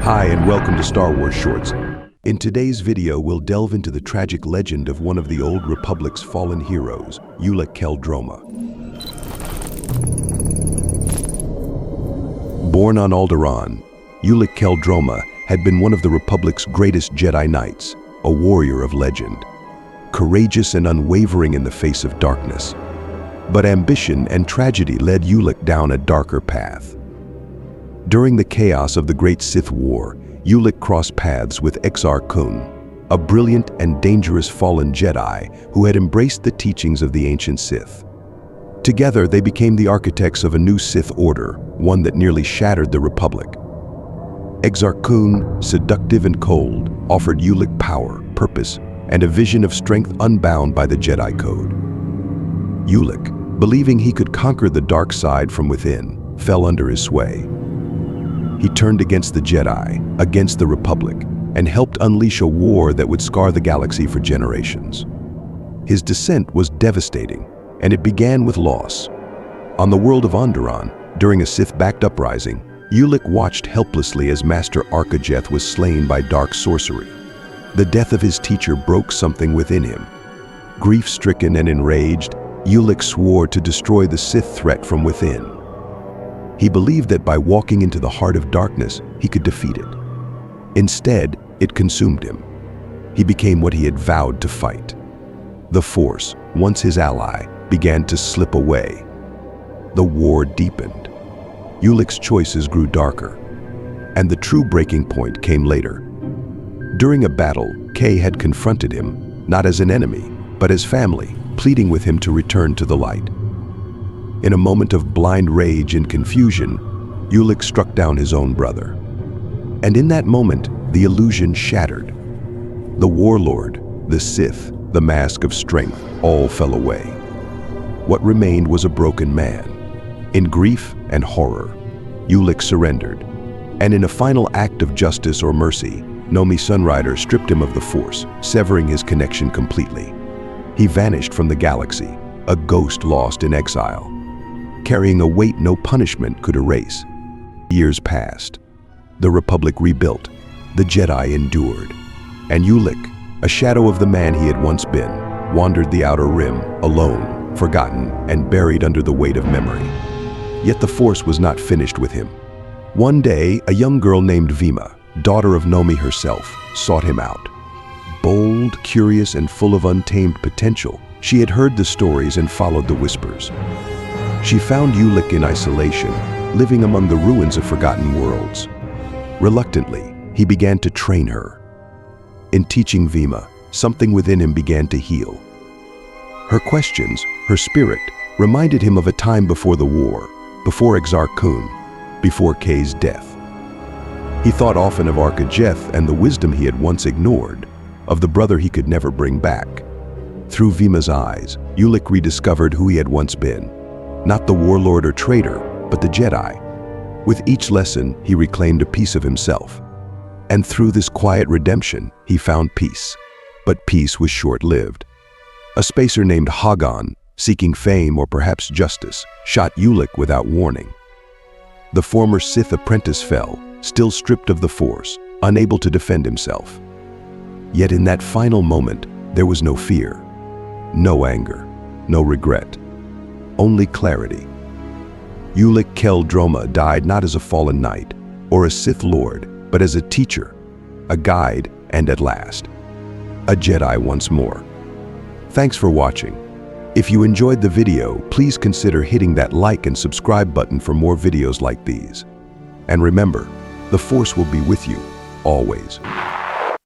Hi and welcome to Star Wars Shorts. In today's video, we'll delve into the tragic legend of one of the old Republic's fallen heroes, Ulic Qel Droma. Born on Alderaan, Ulic Qel Droma had been one of the Republic's greatest Jedi Knights, a warrior of legend, courageous and unwavering in the face of darkness. But ambition and tragedy led Ulic down a darker path. During the chaos of the Great Sith War, Ulic crossed paths with Exar Kun, a brilliant and dangerous fallen Jedi who had embraced the teachings of the ancient Sith. Together, they became the architects of a new Sith order, one that nearly shattered the Republic. Exar Kun, seductive and cold, offered Ulic power, purpose, and a vision of strength unbound by the Jedi Code. Ulic, believing he could conquer the dark side from within, fell under his sway. He turned against the Jedi, against the Republic, and helped unleash a war that would scar the galaxy for generations. His descent was devastating, and it began with loss. On the world of Alderaan, during a Sith-backed uprising, Ulic watched helplessly as Master Arkajeth was slain by dark sorcery. The death of his teacher broke something within him. Grief-stricken and enraged, Ulic swore to destroy the Sith threat from within. He believed that by walking into the heart of darkness, he could defeat it. Instead, it consumed him. He became what he had vowed to fight. The Force, once his ally, began to slip away. The war deepened. Ulic's choices grew darker, and the true breaking point came later. During a battle, Kay had confronted him, not as an enemy, but as family, pleading with him to return to the light. In a moment of blind rage and confusion, Ulic struck down his own brother. And in that moment, the illusion shattered. The warlord, the Sith, the mask of strength, all fell away. What remained was a broken man. In grief and horror, Ulic surrendered. And in a final act of justice or mercy, Nomi Sunrider stripped him of the Force, severing his connection completely. He vanished from the galaxy, a ghost lost in exile, carrying a weight no punishment could erase. Years passed. The Republic rebuilt. The Jedi endured. And Ulic, a shadow of the man he had once been, wandered the Outer Rim, alone, forgotten, and buried under the weight of memory. Yet the Force was not finished with him. One day, a young girl named Vima, daughter of Nomi herself, sought him out. Bold, curious, and full of untamed potential, she had heard the stories and followed the whispers. She found Ulic in isolation, living among the ruins of forgotten worlds. Reluctantly, he began to train her. In teaching Vima, something within him began to heal. Her questions, her spirit, reminded him of a time before the war, before Exar Kun, before Kay's death. He thought often of Arkajeth and the wisdom he had once ignored, of the brother he could never bring back. Through Vima's eyes, Ulic rediscovered who he had once been. Not the warlord or traitor, but the Jedi. With each lesson, he reclaimed a piece of himself. And through this quiet redemption, he found peace. But peace was short-lived. A spacer named Hagan, seeking fame or perhaps justice, shot Ulic without warning. The former Sith apprentice fell, still stripped of the Force, unable to defend himself. Yet in that final moment, there was no fear, no anger, no regret. Only clarity. Ulic Qel Droma died not as a fallen knight or a Sith Lord, but as a teacher, a guide, and at last, a Jedi once more. Thanks for watching. If you enjoyed the video, please consider hitting that like and subscribe button for more videos like these. And remember, the Force will be with you, always.